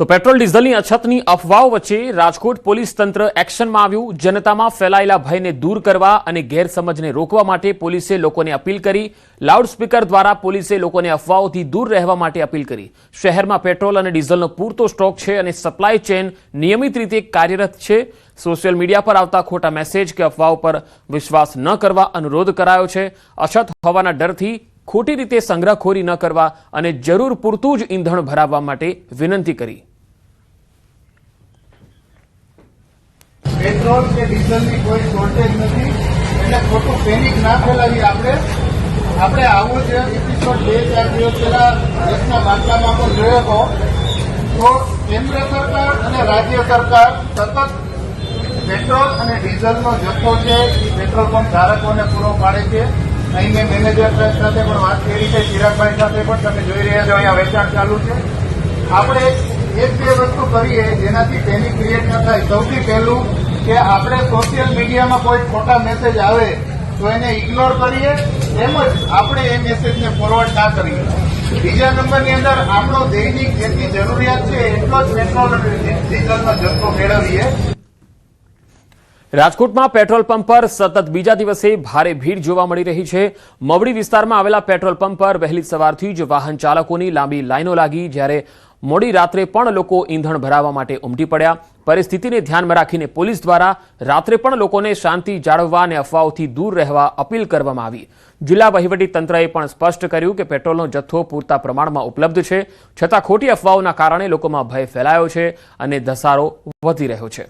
તો પેટ્રોલ ડીઝલની અછતની અફવાઓ વચ્ચે રાજકોટ પોલીસ તંત્ર એક્શનમાં આવ્યું। જનતામાં ફેલાયેલા ભયને દૂર કરવા અને ગેરસમજને રોકવા માટે પોલીસે લોકોને અપીલ કરી। લાઉડસ્પીકર દ્વારા પોલીસે લોકોને અફવાઓથી દૂર રહેવા માટે અપીલ કરી। શહેરમાં પેટ્રોલ અને ડીઝલનો પૂરતો સ્ટોક છે અને સપ્લાય ચેન નિયમિત રીતે કાર્યરત છે। સોશિયલ મીડિયા પર આવતા ખોટા મેસેજ કે અફવાઓ પર વિશ્વાસ ન કરવા અનુરોધ કરાયો છે। અછત હોવાના ડરથી खोटी रीते संग्रहखोरी न करवा અને જરૂર પૂરતું જ ઈંધણ ભરાવવા માટે વિનંતી કરી। पेट्रोल के डीजल की कोई शॉर्टेज नहीं એટલે ખોટું પેનિક ના ફેલાવી। આપણે આવો જે એપિસોડ 2-4 દિવસ પહેલા દેશના વાર્તામાં પણ જોયો હતો તો કેન્દ્ર સરકાર અને રાજ્ય સરકાર સતત પેટ્રોલ અને ડીઝલનો જથ્થો છે એ પેટ્રોલ પંપ ધારકોને પૂરો પાડે છે। અહીં મેં મેનેજર સાથે પણ વાત કરી છે, ચિરાગભાઈ સાથે પણ તમે જોઈ રહ્યા છો અહીંયા વેચાણ ચાલુ છે। આપણે એક બે વસ્તુ કરીએ જેનાથી પેનિક ક્રિએટ ન થાય। સૌથી પહેલું કે આપણે સોશિયલ મીડિયામાં કોઈ ખોટા મેસેજ આવે તો એને ઇગ્નોર કરીએ, તેમજ આપણે એ મેસેજને ફોરવર્ડ ના કરીએ। બીજા નંબરની અંદર આપણો દૈનિક જેટલી જરૂરિયાત છે એટલો જ પેટ્રોલ અને ડીઝલનો જથ્થો મેળવીએ। રાજકોટમાં પેટ્રોલ પંપ પર સતત બીજા દિવસે ભારે ભીડ જોવા મળી રહી છે। મવડી વિસ્તારમાં આવેલા પેટ્રોલ પંપ પર વહેલી સવારથી જ વાહન ચાલકોની લાંબી લાઈનો લાગી, જ્યારે મોડી રાત્રે પણ લોકો ઈંધણ ભરાવવા માટે ઉમટી પડ્યા। પરિસ્થિતિને ધ્યાનમાં રાખીને પોલીસ દ્વારા રાત્રે પણ લોકોને શાંતિ જાળવવા અને અફવાઓથી દૂર રહેવા અપીલ કરવામાં આવી। જિલ્લા વહીવટી તંત્રએ પણ સ્પષ્ટ કર્યું કે પેટ્રોલનો જથ્થો પૂરતા પ્રમાણમાં ઉપલબ્ધ છે, છતાં ખોટી અફવાઓના કારણે લોકોમાં ભય ફેલાયો છે અને ધસારો વધી રહ્યો છે।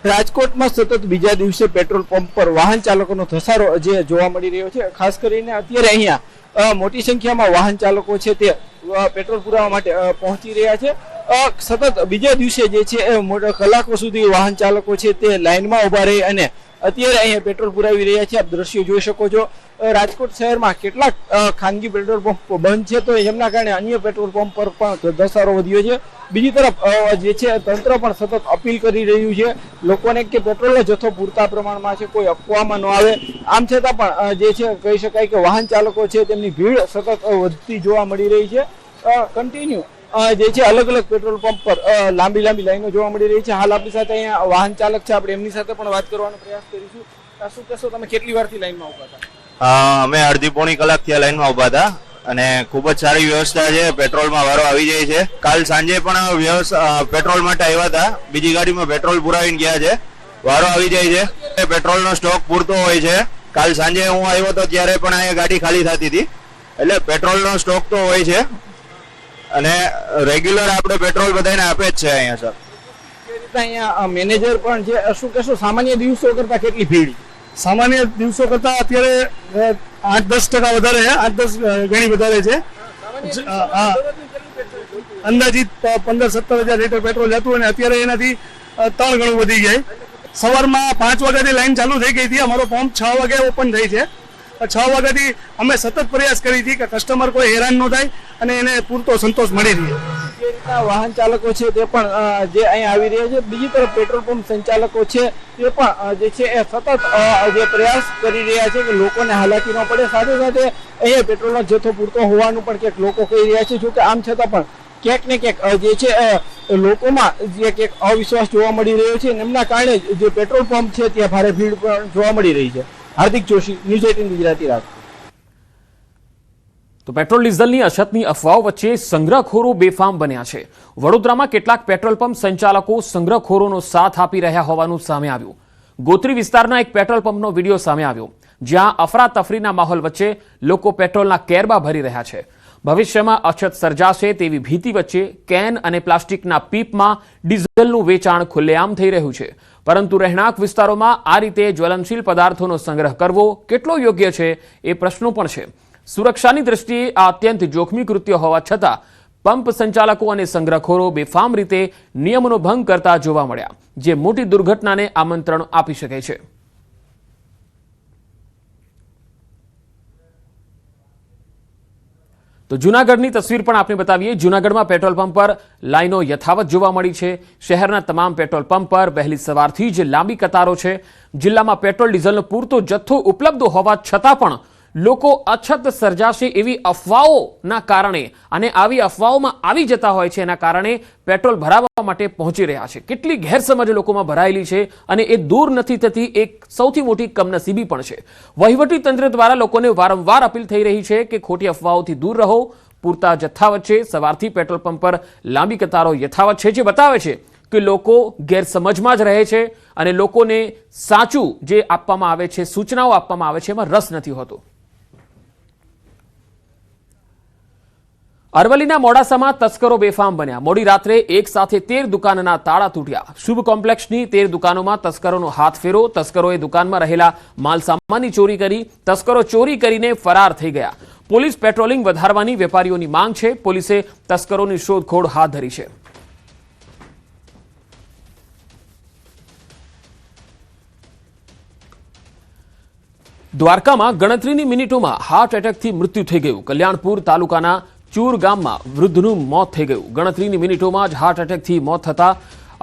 રાજકોટમાં સતત બીજા દિવસે પેટ્રોલ પંપ પર વાહન ચાલકોનો ધસારો જે જોવા મળી રહ્યો છે। ખાસ કરીને અત્યારે અહીંયા મોટી સંખ્યામાં વાહન ચાલકો છે તે પેટ્રોલ પુરાવા માટે પહોંચી રહ્યા છે। સતત બીજા દિવસે જે છે કલાકો સુધી વાહન ચાલકો છે તે લાઇનમાં ઉભા રહી અને અત્યારે અહીંયા પેટ્રોલ પુરાવી રહ્યા છે। આપ દ્રશ્યો જોઈ શકો છો। રાજકોટ શહેરમાં કેટલાક ખાનગી પેટ્રોલ પંપ બંધ છે તો એમના કારણે અન્ય પેટ્રોલ પંપ પર પણ ધસારો વધ્યો છે। બીજી તરફ જે છે તંત્ર પણ સતત અપીલ કરી રહ્યું છે લોકોને કે પેટ્રોલનો જથ્થો પૂરતા પ્રમાણમાં છે, કોઈ અફવામાં ન આવે। આમ છતાં પણ જે છે કહી શકાય કે વાહન ચાલકો છે તેમની ભીડ સતત વધતી જોવા મળી રહી છે। કન્ટિન્યુ જે છે અલગ અલગ પેટ્રોલ પંપ પર લાંબી લાઈનો જોવા મળી રહી છે। હાલ આપણી સાથે અહીંયા વાહન ચાલક છે, આપણે એમની સાથે પણ વાત કરવાનો પ્રયાસ કરીશું। શું કહેશો, તમે કેટલી વારથી લાઈનમાં ઉભા હતા? અમે અડધી પોણી કલાકથી લાઈનમાં ઉભા હતા અને ખૂબ જ સારી વ્યવસ્થા છે। પેટ્રોલમાં વારો આવી જાય છે। કાલ સાંજે પણ પેટ્રોલ માટે આવ્યા હતા, બીજી ગાડીમાં પેટ્રોલ પુરાવીને ગયા છે, વારો આવી જાય છે। પેટ્રોલનો સ્ટોક પૂરતો હોય છે। કાલ સાંજે હું આવ્યો તો ત્યારે પણ અહીંયા ગાડી ખાલી થતી હતી, એટલે પેટ્રોલનો સ્ટોક તો હોય છે અને રેગ્યુલર આપણે પેટ્રોલ બધાને આપે જ છે અહીંયા સર। અહીંયા મેનેજર પણ છે, શું કહેશો સામાન્ય દિવસો કરતા કેટલી ભીડ? સામાન્ય દિવસો કરતા અત્યારે 8-10% વધારે છે, 8-10 ગણી વધારે છે। અંદાજિત 15-17 હજાર લીટર પેટ્રોલ જતું અને અત્યારે એનાથી 3 ગણું વધી જાય। સવારમાં 5 વાગ્યાથી લાઈન ચાલુ થઈ ગઈ હતી, અમારો પંપ 6 વાગે ઓપન થઈ છે। 6 વાગ્યાથી અમે સતત પ્રયાસ કરી હતી કે કસ્ટમર કોઈ હેરાન ન થાય અને એને પૂરતો સંતોષ મળી રહે। જે રીતના વાહન ચાલકો છે તે પણ જે અહીંયા આવી રહ્યા છે, બીજી તરફ પેટ્રોલ પંપ સંચાલકો છે તે પણ જે છે એ સતત જે પ્રયાસ કરી રહ્યા છે કે લોકોને હાલાકી ન પડે। સાથે સાથે અહીંયા પેટ્રોલનો જથ્થો પૂરતો હોવાનું પણ ક્યાંક લોકો કહી રહ્યા છે। જોકે આમ છતાં પણ ક્યાંક ને ક્યાંક જે છે લોકોમાં જે ક્યાંક અવિશ્વાસ જોવા મળી રહ્યો છે, એમના કારણે જે પેટ્રોલ પંપ છે ત્યાં ભારે ભીડ પણ જોવા મળી રહી છે। હાર્દિક જોશી, ન્યૂઝ 18 ગુજરાતી રાજકોટ। તો પેટ્રોલ ડીઝલની અછતની અફવાઓ વચ્ચે સંગ્રહખોરો બેફામ બન્યા છે। વડોદરામાં કેટલાક પેટ્રોલ પંપ સંચાલકો સંગ્રહખોરોનો સાથ આપી રહ્યા હોવાનું સામે આવ્યું। ગોત્રી વિસ્તારના એક પેટ્રોલ પંપનો વિડીયો સામે આવ્યો, જ્યાં અફરાતફરીના માહોલ વચ્ચે લોકો પેટ્રોલના કેરબા ભરી રહ્યા છે। ભવિષ્યમાં અછત સર્જાશે તેવી ભીતિ વચ્ચે કેન અને પ્લાસ્ટિકના પીપમાં ડીઝલનું વેચાણ ખુલ્લેઆમ થઈ રહ્યું છે, પરંતુ રહેણાંક વિસ્તારોમાં આ રીતે જ્વલનશીલ પદાર્થોનો સંગ્રહ કરવો કેટલો યોગ્ય છે એ પ્રશ્નો પણ છે। સુરક્ષાની દ્રષ્ટિએ આ અત્યંત જોખમી કૃત્ય હોવા છતાં પંપ સંચાલકો અને સંગ્રહખોરો બેફામ રીતે નિયમોનો ભંગ કરતા જોવા મળ્યા, જે મોટી દુર્ઘટનાને આમંત્રણ આપી શકે છે। તો જૂનાગઢની તસવીર પણ આપણે બતાવીએ। જૂનાગઢમાં પેટ્રોલ પંપ પર લાઈનો યથાવત જોવા મળી છે। શહેરના તમામ પેટ્રોલ પંપ પર વહેલી સવારથી જ લાંબી કતારો છે। જિલ્લામાં પેટ્રોલ ડીઝલનો પૂરતો જથ્થો ઉપલબ્ધ હોવા છતાં પણ લોકો અછત સર્જાશે એવી અફવાઓના કારણે અને આવી અફવાઓમાં આવી જતા હોય છે એના કારણે પેટ્રોલ ભરાવવા માટે પહોંચી રહ્યા છે. કેટલી ગેરસમજ લોકોમાં ભરાયેલી છે અને એ દૂર નથી થતી, એક સૌથી મોટી કમનસીબી પણ છે. વહીવટી તંત્ર દ્વારા લોકોને વારંવાર અપીલ થઈ રહી છે કે ખોટી અફવાઓથી દૂર રહો. પૂરતા જથ્થા વચ્ચે સવારથી પેટ્રોલ પંપ પર લાંબી કતારો યથાવત છે, જે બતાવે છે કે લોકો ગેરસમજમાં જ રહે છે અને લોકોને સાચું જે આપવામાં આવે છે, સૂચનાઓ આપવામાં આવે છે, એમાં રસ નથી હોતો. અરવલ્લીના મોડાસામાં તસ્કરો બેફામ બન્યા. મોડી રાત્રે એક સાથે 13 દુકાનના તાળા તૂટ્યા. શુભ કોમ્પ્લેક્સની 13 દુકાનોમાં તસ્કરોનો હાથ ફેરો. તસ્કરોએ દુકાનમાં રહેલા માલસામાનની ચોરી કરી. તસ્કરો ચોરી કરીને ફરાર થઈ ગયા. પોલીસ પેટ્રોલિંગ વધારવાની વેપારીઓની માંગ છે. પોલીસે તસ્કરોની શોધખોળ હાથ ધરી છે. દ્વારકામાં ગણતરીની મિનિટોમાં હાર્ટ એટેકથી મૃત્યુ થઈ ગયું. કલ્યાણપુર તાલુકાના ચૂર ગામમાં વૃદ્ધનું મોત થઈ ગયું. ગણતરીની મિનિટોમાં જ હાર્ટ એટેકથી મોત થતા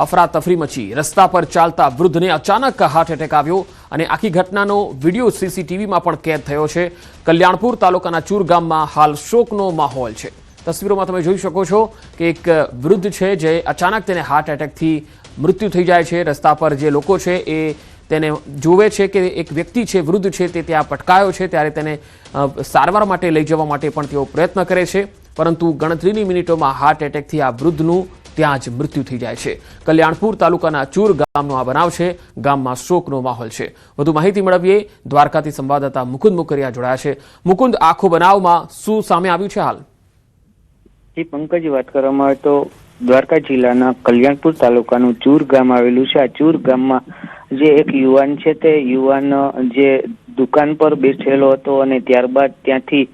અફરાતફરી મચી. રસ્તા પર ચાલતા વૃદ્ધને અચાનક હાર્ટ એટેક આવ્યો અને આખી ઘટનાનો વિડીયો સીસીટીવીમાં પણ કેદ થયો છે. કલ્યાણપુર તાલુકાના ચૂર ગામમાં હાલ શોકનો માહોલ છે. તસવીરોમાં તમે જોઈ શકો છો કે એક વૃદ્ધ છે જે અચાનક તેને હાર્ટ એટેકથી મૃત્યુ થઈ જાય છે. રસ્તા પર જે લોકો છે એ તેને જોવે છે કે એક વ્યક્તિ છે, વૃદ્ધ છે, તે ત્યાં પટકાયો છે, ત્યારે તેને સારવાર માટે લઈ જવા માટે પણ તેઓ પ્રયત્ન કરે છે, પરંતુ ગણતરીની મિનિટોમાં હાર્ટ એટેકથી આ વૃદ્ધનું ત્યાં જ મૃત્યુ થઈ જાય છે. કલ્યાણપુર તાલુકાના ચૂર ગામનો આ બનાવ છે. ગામમાં શોકનો માહોલ છે. વધુ માહિતી મેળવીએ. દ્વારકાથી સંવાદદાતા મુકુંદ મુકરિયા જોડાયા છે. મુકુંદ, આખો બનાવમાં શું સામે આવ્યું છે હાલ? પંકજ, વાત કરવામાં આવે તો દ્વારકા જિલ્લાના કલ્યાણપુર તાલુકાનું ચૂર ગામ આવેલું છે. આ ચૂર ગામમાં જે એક યુવાન છે, તે યુવાન જે દુકાન પર બેઠેલો હતો અને ત્યારબાદ ત્યાંથી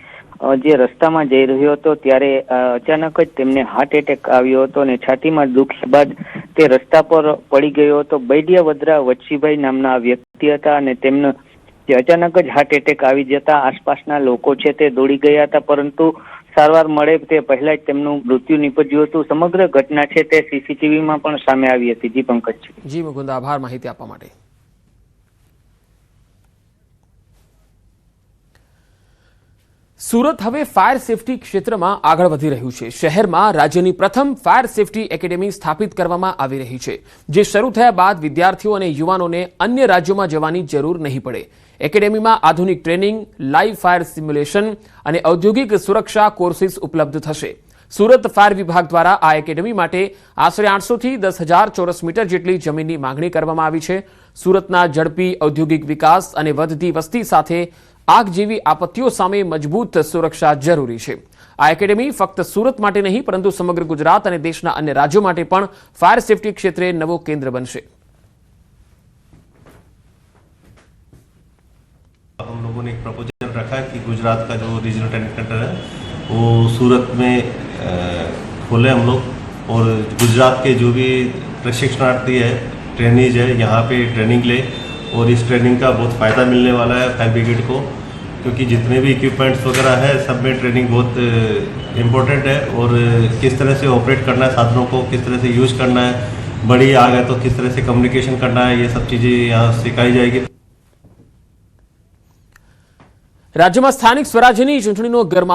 જે રસ્તામાં જઈ રહ્યો હતો ત્યારે અચાનક જ તેમને હાર્ટ એટેક આવ્યો હતો અને છાતીમાં દુખ્યા બાદ તે રસ્તા પર પડી ગયો હતો. બૈડિયા વદ્રા વચ્છીભાઈ નામના વ્યક્તિ હતા અને તેમને અચાનક જ હાર્ટ એટેક આવી જતા આસપાસના લોકો છે તે દોડી ગયા હતા, પરંતુ સારવાર મળે તે પહેલા જ તેમનું મૃત્યુ નીપજ્યું હતું. સમગ્ર ઘટના છે તે સીસીટીવીમાં પણ સામે આવી હતી. જી પંકજ. જી મુકુંદ, આભાર માહિતી આપવા માટે. સુરત હવે ફાયર સેફટી ક્ષેત્રમાં આગળ વધી રહ્યું છે. શહેરમાં રાજ્યની પ્રથમ ફાયર સેફટી એકેડેમી સ્થાપિત કરવામાં આવી રહી છે, જે શરૂ થયા બાદ વિદ્યાર્થીઓ અને યુવાનોને અન્ય રાજ્યોમાં જવાની જરૂર નહીં પડે. એકેડેમીમાં આધુનિક ટ્રેનિંગ, લાઈવ ફાયર સિમ્યુલેશન અને ઔદ્યોગિક સુરક્ષા કોર્સિસ ઉપલબ્ધ થશે. સુરત ફાયર વિભાગ દ્વારા આ એકેડેમી માટે આશરે 800 થી 10,000 ચોરસ મીટર જેટલી જમીનની માંગણી કરવામાં આવી છે. સુરતના ઝડપી ઔદ્યોગિક વિકાસ અને વધતી વસ્તી સાથે આગ જેવી આપત્તિઓ સામે મજબૂત સુરક્ષા જરૂરી છે. આ એકેડેમી ફક્ત સુરત માટે નહીં, પરંતુ સમગ્ર ગુજરાત અને દેશના અન્ય રાજ્યો માટે પણ ફાયર સેફટી ક્ષેત્રે નવો કેન્દ્ર બનશે. हम लोगों ने एक प्रपोजल रखा कि गुजरात का जो रीजनल ट्रेनिंग सेंटर है वो सूरत में खोले हम लोग, और गुजरात के जो भी प्रशिक्षणार्थी है, ट्रेनीज है, यहाँ पे ट्रेनिंग ले और इस ट्रेनिंग का बहुत फ़ायदा मिलने वाला है फायर ब्रिगेड को, क्योंकि जितने भी इक्विपमेंट्स वगैरह है सब में ट्रेनिंग बहुत इम्पोर्टेंट है, और किस तरह से ऑपरेट करना है साधनों को, किस तरह से यूज़ करना है, बड़ी आग है तो किस तरह से कम्युनिकेशन करना है, ये सब चीज़ें यहाँ सिखाई जाएगी. રાજ્યમાં સ્થાનિક સ્વરાજ્યની ચૂંટણીનો ગરમાવો